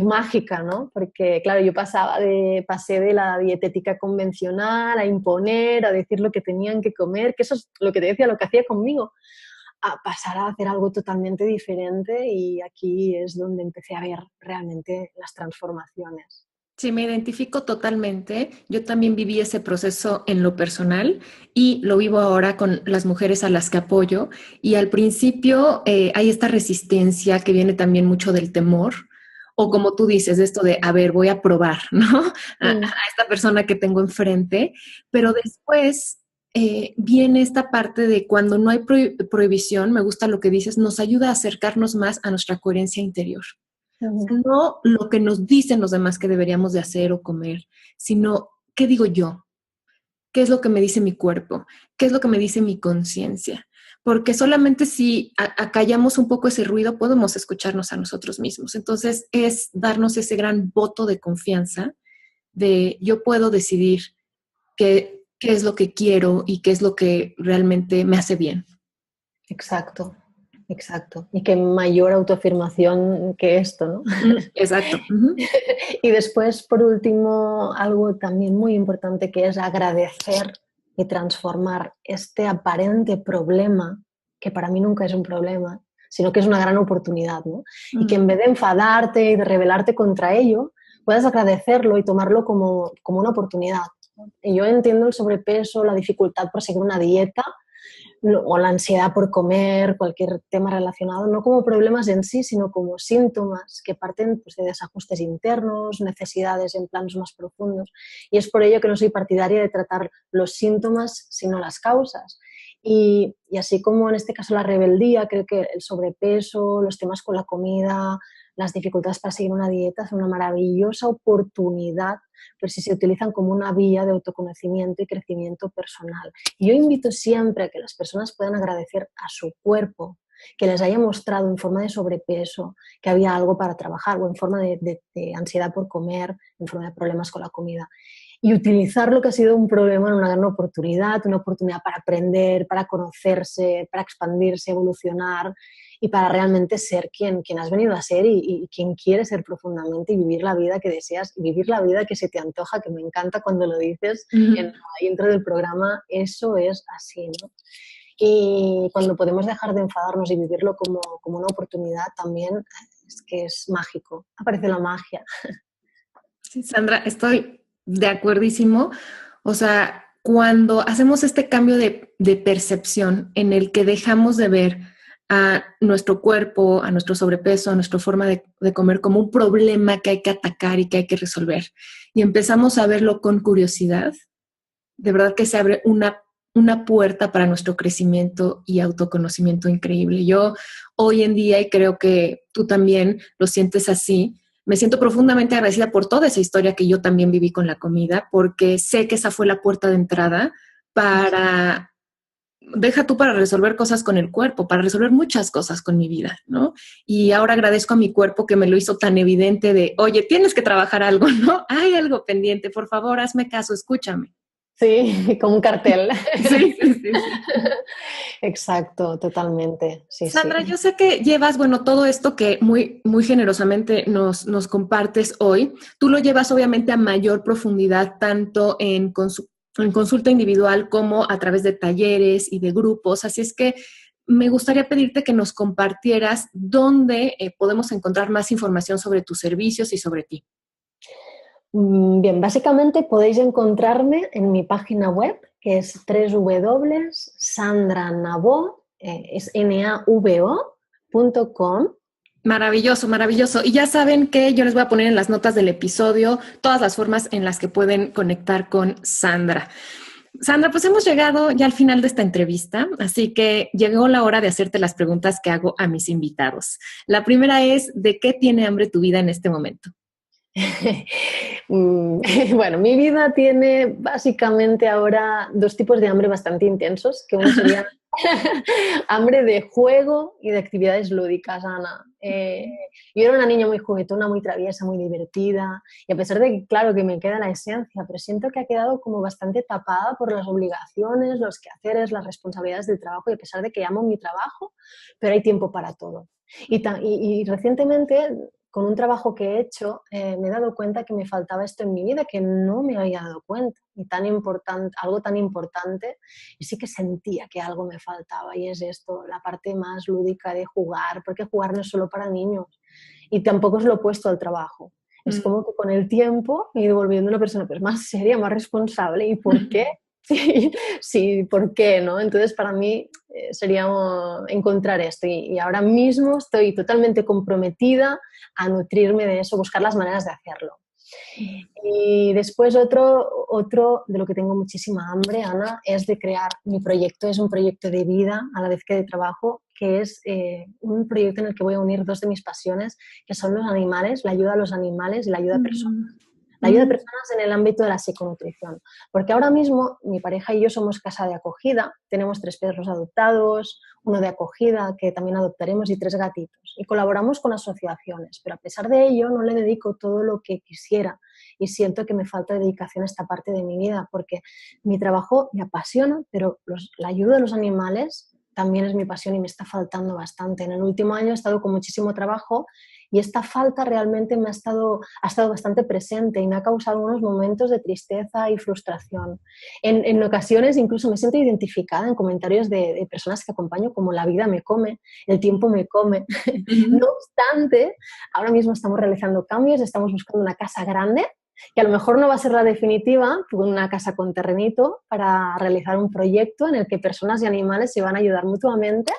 Speaker 2: mágica, ¿no? Porque, claro, yo pasé de la dietética convencional a imponer, a decir lo que tenían que comer, que eso es lo que te decía, lo que hacía conmigo, a pasar a hacer algo totalmente diferente y aquí es donde empecé a ver realmente las transformaciones.
Speaker 1: Sí, me identifico totalmente. Yo también viví ese proceso en lo personal y lo vivo ahora con las mujeres a las que apoyo. Y al principio hay esta resistencia que viene también mucho del temor, o como tú dices, de esto de, a ver, voy a probar, ¿no? A esta persona que tengo enfrente, pero después viene esta parte de cuando no hay prohibición, me gusta lo que dices, nos ayuda a acercarnos más a nuestra coherencia interior. No lo que nos dicen los demás que deberíamos de hacer o comer, sino qué digo yo, qué es lo que me dice mi cuerpo, qué es lo que me dice mi conciencia. Porque solamente si acallamos un poco ese ruido podemos escucharnos a nosotros mismos. Entonces es darnos ese gran voto de confianza de yo puedo decidir qué es lo que quiero y qué es lo que realmente me hace bien.
Speaker 2: Exacto, exacto. Y qué mayor autoafirmación que esto, ¿no?
Speaker 1: Exacto.
Speaker 2: Y después, por último, algo también muy importante que es agradecer y transformar este aparente problema, que para mí nunca es un problema, sino que es una gran oportunidad, ¿no? Y que en vez de enfadarte y de rebelarte contra ello, puedas agradecerlo y tomarlo como una oportunidad. Y yo entiendo el sobrepeso, la dificultad por seguir una dieta, o la ansiedad por comer, cualquier tema relacionado, no como problemas en sí, sino como síntomas que parten pues, de desajustes internos, necesidades en planos más profundos. Y es por ello que no soy partidaria de tratar los síntomas, sino las causas. Y así como en este caso la rebeldía, creo que el sobrepeso, los temas con la comida, las dificultades para seguir una dieta son una maravillosa oportunidad, pero si se utilizan como una vía de autoconocimiento y crecimiento personal. Y yo invito siempre a que las personas puedan agradecer a su cuerpo, que les haya mostrado en forma de sobrepeso que había algo para trabajar, o en forma de ansiedad por comer, en forma de problemas con la comida. Y utilizar lo que ha sido un problema en una gran oportunidad, una oportunidad para aprender, para conocerse, para expandirse, evolucionar y para realmente ser quien has venido a ser y quien quieres ser profundamente y vivir la vida que deseas, y vivir la vida que se te antoja, que me encanta cuando lo dices en la intro del programa, eso es así, ¿no? Y cuando podemos dejar de enfadarnos y vivirlo como una oportunidad también, es que es mágico. Aparece la magia.
Speaker 1: Sí, Sandra, estoy de acuerdísimo. O sea, cuando hacemos este cambio de percepción en el que dejamos de ver a nuestro cuerpo, a nuestro sobrepeso, a nuestra forma de comer como un problema que hay que atacar y que hay que resolver, y empezamos a verlo con curiosidad, de verdad que se abre una puerta para nuestro crecimiento y autoconocimiento increíble. Yo hoy en día, y creo que tú también lo sientes así, me siento profundamente agradecida por toda esa historia que yo también viví con la comida, porque sé que esa fue la puerta de entrada para, deja tú para resolver cosas con el cuerpo, para resolver muchas cosas con mi vida, ¿no? Y ahora agradezco a mi cuerpo que me lo hizo tan evidente de, oye, tienes que trabajar algo, ¿no? Hay algo pendiente, por favor, hazme caso, escúchame.
Speaker 2: Sí, como un cartel.
Speaker 1: Sí, sí, sí, sí.
Speaker 2: Exacto, totalmente. Sí, sí.
Speaker 1: Sandra, yo sé que llevas, bueno, todo esto que muy generosamente nos compartes hoy, tú lo llevas obviamente a mayor profundidad, tanto en consulta individual como a través de talleres y de grupos. Así es que me gustaría pedirte que nos compartieras dónde podemos encontrar más información sobre tus servicios y sobre ti.
Speaker 2: Bien, básicamente podéis encontrarme en mi página web, que es www.sandranavo, es navo.com.
Speaker 1: Maravilloso, maravilloso. Y ya saben que yo les voy a poner en las notas del episodio todas las formas en las que pueden conectar con Sandra. Sandra, pues hemos llegado ya al final de esta entrevista, así que llegó la hora de hacerte las preguntas que hago a mis invitados. La primera es, ¿de qué tiene hambre tu vida en este momento?
Speaker 2: Bueno, mi vida tiene básicamente ahora dos tipos de hambre bastante intensos, que uno sería hambre de juego y de actividades lúdicas, Ana. Yo era una niña muy juguetona, muy traviesa, muy divertida, y a pesar de que, claro, que me queda la esencia, pero siento que ha quedado como bastante tapada por las obligaciones, los quehaceres, las responsabilidades del trabajo, y a pesar de que amo mi trabajo, pero hay tiempo para todo. Y recientemente, con un trabajo que he hecho, me he dado cuenta que me faltaba esto en mi vida, que no me había dado cuenta, y tan importante, algo tan importante, y sí que sentía que algo me faltaba, y es esto, la parte más lúdica de jugar, porque jugar no es solo para niños, y tampoco es lo opuesto al trabajo. Es como que con el tiempo me he ido volviendo una persona pues, más seria, más responsable. ¿Y por qué? Sí, sí, ¿por qué? ¿No? Entonces, para mí sería encontrar esto. Y ahora mismo estoy totalmente comprometida a nutrirme de eso, buscar las maneras de hacerlo. Y después otro de lo que tengo muchísima hambre, Ana, es de crear mi proyecto. Es un proyecto de vida a la vez que de trabajo, que es un proyecto en el que voy a unir dos de mis pasiones, que son los animales, la ayuda a los animales y la ayuda a personas. La ayuda de personas en el ámbito de la psiconutrición. Porque ahora mismo mi pareja y yo somos casa de acogida, tenemos 3 perros adoptados, uno de acogida que también adoptaremos y 3 gatitos. Y colaboramos con asociaciones, pero a pesar de ello no le dedico todo lo que quisiera y siento que me falta dedicación a esta parte de mi vida porque mi trabajo me apasiona, pero la ayuda a los animales también es mi pasión y me está faltando bastante. En el último año he estado con muchísimo trabajo y esta falta realmente ha estado bastante presente y me ha causado unos momentos de tristeza y frustración. En ocasiones incluso me siento identificada en comentarios de personas que acompaño como la vida me come, el tiempo me come. No obstante, ahora mismo estamos realizando cambios, estamos buscando una casa grande, que a lo mejor no va a ser la definitiva, una casa con terrenito, para realizar un proyecto en el que personas y animales se van a ayudar mutuamente,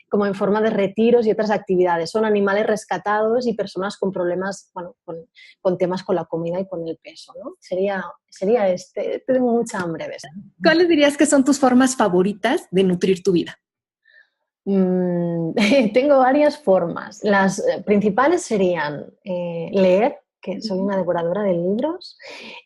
Speaker 2: como en forma de retiros y otras actividades. Son animales rescatados y personas con problemas, bueno, con temas con la comida y con el peso, ¿no? Sería este. Tengo mucha hambre de esto.
Speaker 1: ¿Cuáles dirías que son tus formas favoritas de nutrir tu vida?
Speaker 2: Tengo varias formas. Las principales serían leer, que soy una devoradora de libros,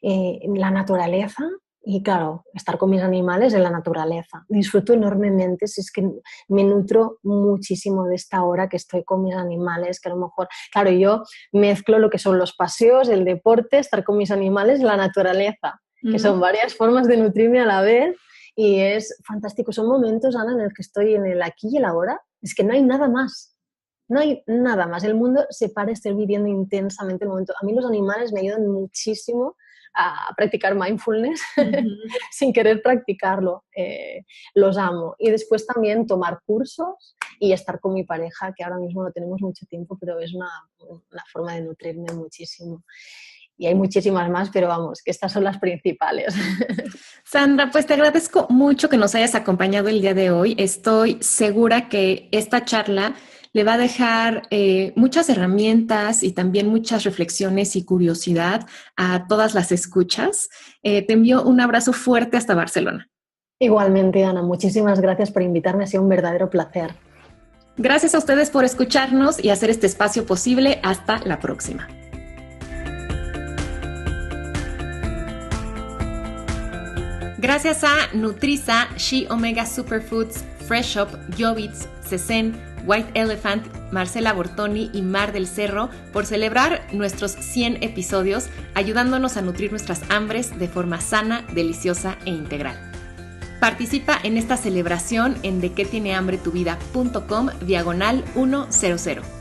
Speaker 2: la naturaleza y, claro, estar con mis animales en la naturaleza. Disfruto enormemente, si es que me nutro muchísimo de esta hora que estoy con mis animales, que a lo mejor, claro, yo mezclo lo que son los paseos, el deporte, estar con mis animales, la naturaleza, que son varias formas de nutrirme a la vez. Y es fantástico. Son momentos, Ana, en el que estoy en el aquí y el ahora. Es que no hay nada más. No hay nada más. El mundo se para, estoy viviendo intensamente el momento. A mí los animales me ayudan muchísimo a practicar mindfulness
Speaker 1: Ujú.
Speaker 2: sin querer practicarlo. Los amo. Y después también tomar cursos y estar con mi pareja, que ahora mismo no tenemos mucho tiempo, pero es una forma de nutrirme muchísimo. Y hay muchísimas más, pero vamos, que estas son las principales.
Speaker 1: Sandra, pues te agradezco mucho que nos hayas acompañado el día de hoy. Estoy segura que esta charla le va a dejar muchas herramientas y también muchas reflexiones y curiosidad a todas las escuchas. Te envío un abrazo fuerte hasta Barcelona.
Speaker 2: Igualmente, Ana, muchísimas gracias por invitarme, ha sido un verdadero placer.
Speaker 1: Gracias a ustedes por escucharnos y hacer este espacio posible. Hasta la próxima. Gracias a Nutriza, She Omega Superfoods, Fresh Up, Yovitz, Cesen, White Elephant, Marcela Bortoni y Mar del Cerro por celebrar nuestros 100 episodios, ayudándonos a nutrir nuestras hambres de forma sana, deliciosa e integral. Participa en esta celebración en dequetienehambretuvida.com/100.